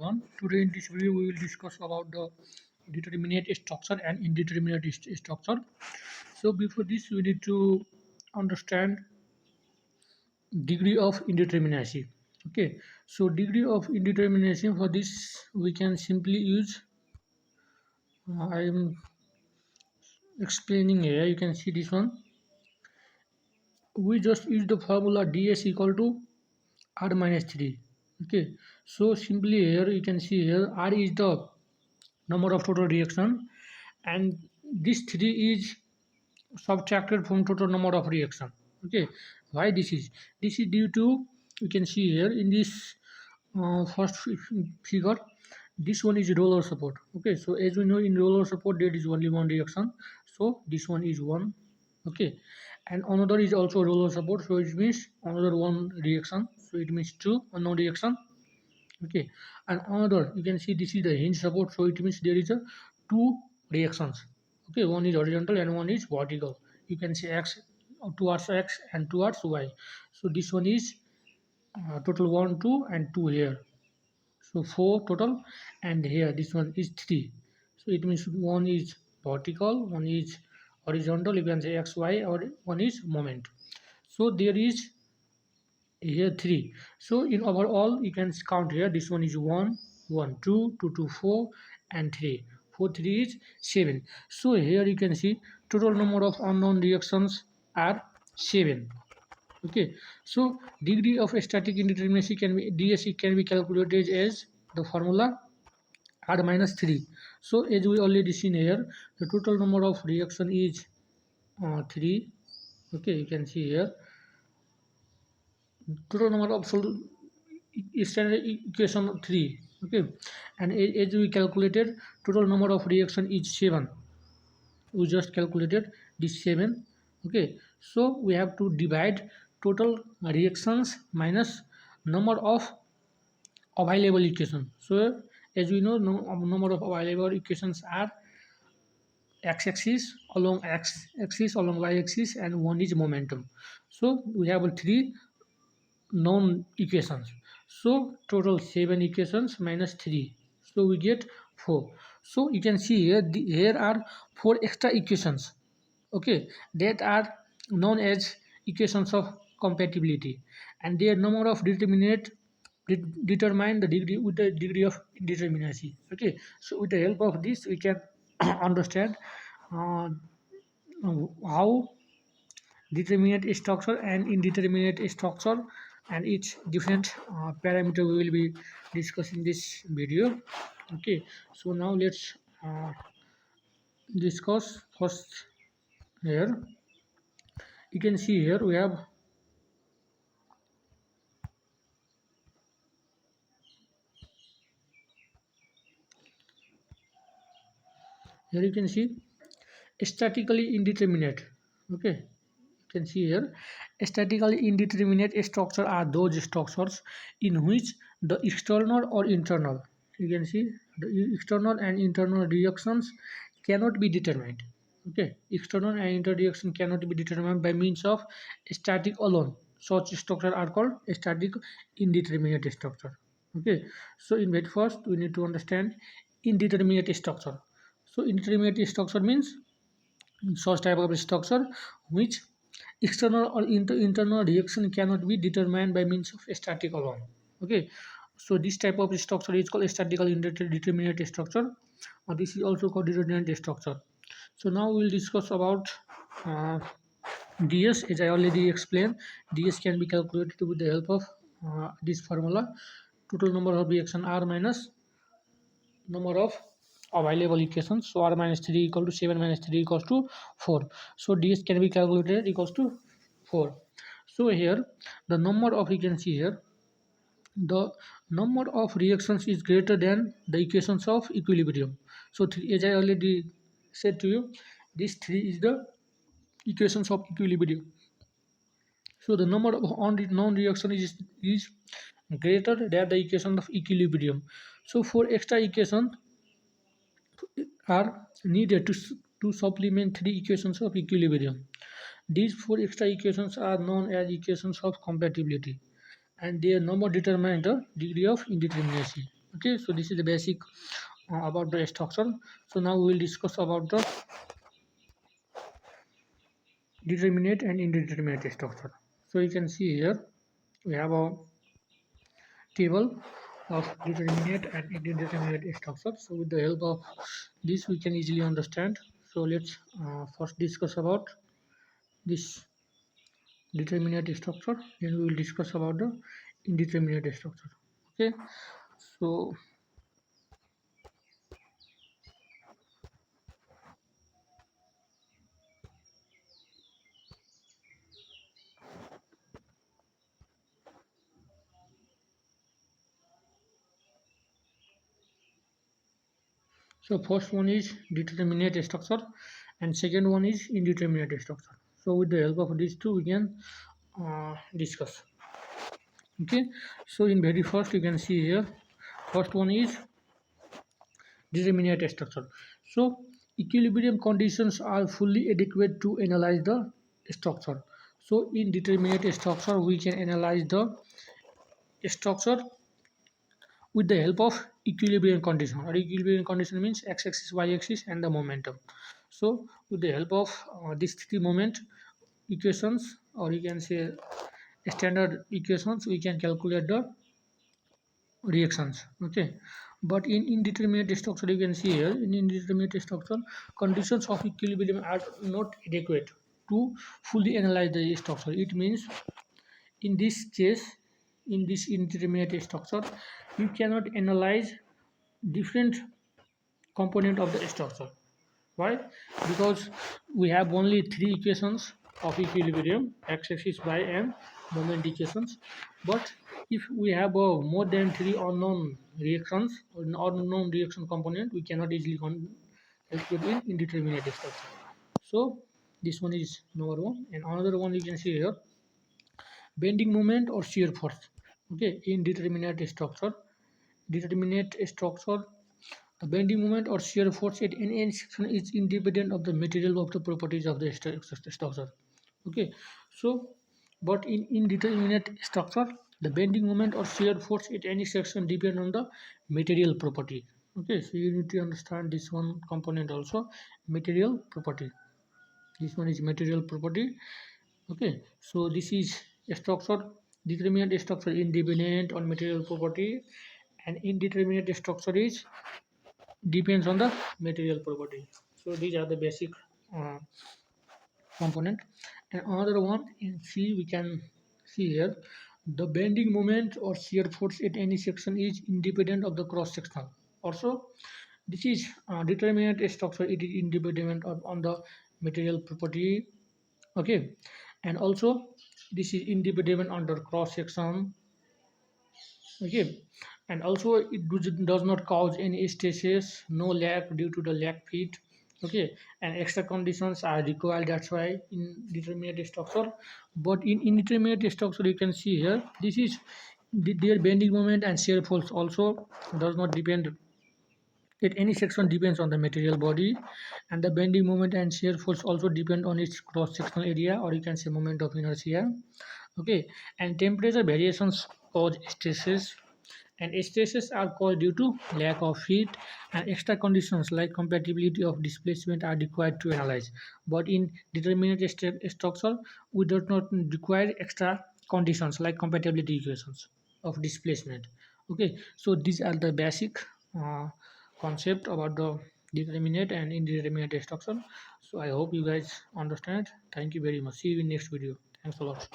everyone. Today in this video we will discuss about the determinate structure and indeterminate structure. So before this we need to understand degree of indeterminacy. Okay, so degree of indeterminacy, for this we can simply use I am explaining here. You can see this one. We just use the formula ds equal to r minus 3. Okay, so simply here you can see here r is the number of total reaction and this 3 is subtracted from total number of reaction. Okay, why this is due to, you can see here in this first figure, this one is roller support. Okay, so as we know in roller support there is only one reaction, so this one is one. Okay, and another is also roller support, so it means another one reaction, so it means two unknown reaction. Okay, and another, you can see this is the hinge support, so it means there is a two reactions. Okay, one is horizontal and one is vertical. You can see x towards x and towards y. So this one is total 1 2 and 2 here, so 4 total, and here this one is 3. So it means one is vertical, one is horizontal, you can say x y, or one is moment. So there is here 3. So in overall you can count here, this one is 1 1 2 2 2 4 and 3 4 3 is 7. So here you can see total number of unknown reactions are 7. Okay, so degree of static indeterminacy can be DSE can be calculated as the formula r minus 3. So as we already seen here, the total number of reaction is 3. Okay, you can see here total number of standard equation 3. Okay, and as we calculated, total number of reaction is 7. We just calculated this 7. Okay, so we have to divide total reactions minus number of available equations. So as we know, number of available equations are x-axis along x-axis along y-axis, and one is momentum. So we have 3 known equations, so total 7 equations minus 3, so we get 4. So you can see here here are 4 extra equations. Okay, that are known as equations of compatibility, and their number of determine the degree with the degree of indeterminacy. Okay, so with the help of this we can understand uh, how determinate structure and indeterminate structure and its different parameter we will be discussing this video. Okay, so now let's discuss first. Here you can see here we have here you can see statically indeterminate. Okay, you can see here statically indeterminate structure are those structures in which the external or internal, you can see the external and internal reactions cannot be determined. Okay, external and internal reaction cannot be determined by means of static alone. Such structure are called static indeterminate structure. Okay, so in very first we need to understand indeterminate structure. So indeterminate structure means such type of structure which external or internal reaction cannot be determined by means of static alone. Okay, so this type of structure is called statical indeterminate structure, or this is also called determinate structure. So now we will discuss about uh, ds. As I already explained, ds can be calculated with the help of this formula, total number of reaction r minus number of available equations. So r minus 3 equal to 7 minus 3 equals to 4. So ds can be calculated equals to 4. So here the number of, you can see here the number of reactions is greater than the equations of equilibrium. So as I already said to you, this 3 is the equations of equilibrium. So the number of non reaction is greater than the equation of equilibrium. So for extra equation are needed to supplement 3 equations of equilibrium. These 4 extra equations are known as equations of compatibility, and their number determine the degree of indeterminacy. Okay, so this is the basic about the structure. So now we will discuss about the determinate and indeterminate structure. So you can see here we have a table of determinate and indeterminate structure. So with the help of this we can easily understand. So let's first discuss about this determinate structure, then we will discuss about the indeterminate structure. Okay, so first one is determinate structure and second one is indeterminate structure. So with the help of these two we can discuss. Okay, so in very first you can see here first one is determinate structure. So equilibrium conditions are fully adequate to analyze the structure. So in determinate structure we can analyze the structure with the help of equilibrium condition, or equilibrium condition means x-axis, y-axis and the momentum. So with the help of these three moment equations, or you can say standard equations, we can calculate the reactions. Okay, but in indeterminate structure you can see here in indeterminate structure conditions of equilibrium are not adequate to fully analyze the structure. It means in this case, in this indeterminate structure you cannot analyze different component of the structure. Why? Because we have only three equations of equilibrium, x-axis, y and moment equations. But if we have more than three unknown reactions or an unknown reaction component, we cannot easily calculate in indeterminate structure. So this one is number one, and another one you can see here, bending moment or shear force. Okay, in determinate structure, the bending moment or shear force at any section is independent of the material of the properties of the structure. Okay, so but in indeterminate structure, the bending moment or shear force at any section depend on the material property. Okay, so you need to understand this one component also, material property. This one is material property. Okay, so this is a structure, determinate structure independent on material property, and indeterminate structure is depends on the material property. So these are the basic uh, component. And another one in C we can see here, the bending moment or shear force at any section is independent of the cross sectional. Also this is determinate structure, it is independent on the material property. Okay, and also this is independent under cross section. Okay, and also it does not cause any stasis, no lag due to the lag feed. Okay, and extra conditions are required, that's why in determinate structure. But in indeterminate structure you can see here, this is their bending moment and shear force also does not depend at any section, depends on the material body, and the bending moment and shear force also depend on its cross sectional area, or you can say moment of inertia. Okay, and temperature variations cause stresses, and stresses are caused due to lack of heat, and extra conditions like compatibility of displacement are required to analyze. But in determinate structure we do not require extra conditions like compatibility equations of displacement. Okay, so these are the basic uh, concept about the determinate and indeterminate structure. So I hope you guys understand. Thank you very much. See you in next video. Thanks a lot.